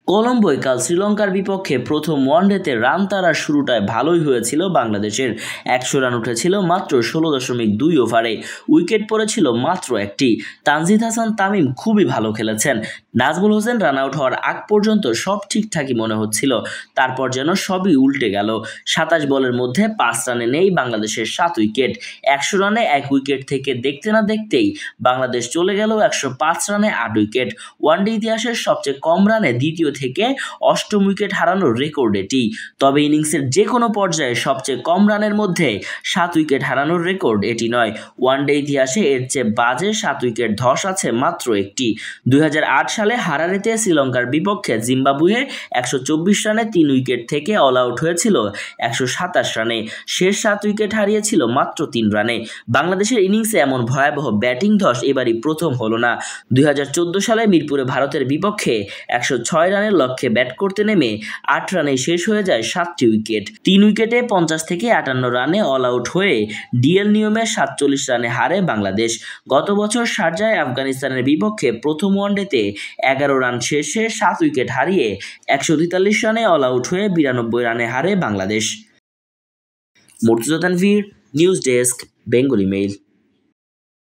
কলম্বোয় কাল শ্রীলঙ্কার বিপক্ষে প্রথম ওয়ানডেতে রান তাড়ার শুরুটায় ভালোই হয়েছিল বাংলাদেশের। 100 রান উঠেছিল মাত্র 16.2 ওভারে, উইকেট পড়েছিল মাত্র একটি। তানজিদ হাসান তামিম খুবই ভালো খেলেছেন। নাজমুল হোসেন রান আউট হওয়ার আগ পর্যন্ত সব ঠিকঠাকই মনে হচ্ছিল, তারপর যেন সবই উল্টে গেল। 27 বলের মধ্যে 5 রানে নেই বাংলাদেশের 7 উইকেট। 100 রানে 1 উইকেট থেকে দেখতে না দেখতেই বাংলাদেশ চলে গেল 105 রানে 8 উইকেট। ওয়ানডে ইতিহাসের সবচেয়ে কম রানে দ্বিতীয় থেকে 8ম উইকেট হারানোর রেকর্ড এটি। তবে ইনিংসের যে কোনো পর্যায়ে সবচেয়ে কম রানের মধ্যে 7 উইকেট হারানোর রেকর্ড এটি নয়। ওয়ানডে ইতিহাসে এর চেয়ে বাজে 7 উইকেট ধস আছে মাত্র একটি। 2008 সালে হারারেতে শ্রীলঙ্কার বিপক্ষে জিম্বাবুয়ে 124 রানে 3 উইকেট থেকে অল আউট হয়েছিল 127 রানে। শেষ 7 উইকেট হারিয়েছিল মাত্র 3 রানে। বাংলাদেশের ইনিংসে এমন ভয়াবহ ব্যাটিং ধস এবারই প্রথম হলো না। 2014 সালে মিরপুরে ভারতের বিপক্ষে 106 রানের লক্ষ্যে ব্যাট করতে নেমে 8 রানে শেষ হয়ে যায় 7টি উইকেট। 3 উইকেটে 50 থেকে 58 রানে অল আউট হয়ে ডিএল নিয়মে 47 রানে হারে বাংলাদেশ। গত বছর শারজায় আফগানিস্তানের বিপক্ষে প্রথম ওয়ানডেতে 11 রান শেষে 7 উইকেট হারিয়ে 143 রানে অল আউট হয়ে 92 রানে হারে Bangladesh. Murtaza Tanvir, news desk, Bengali mail.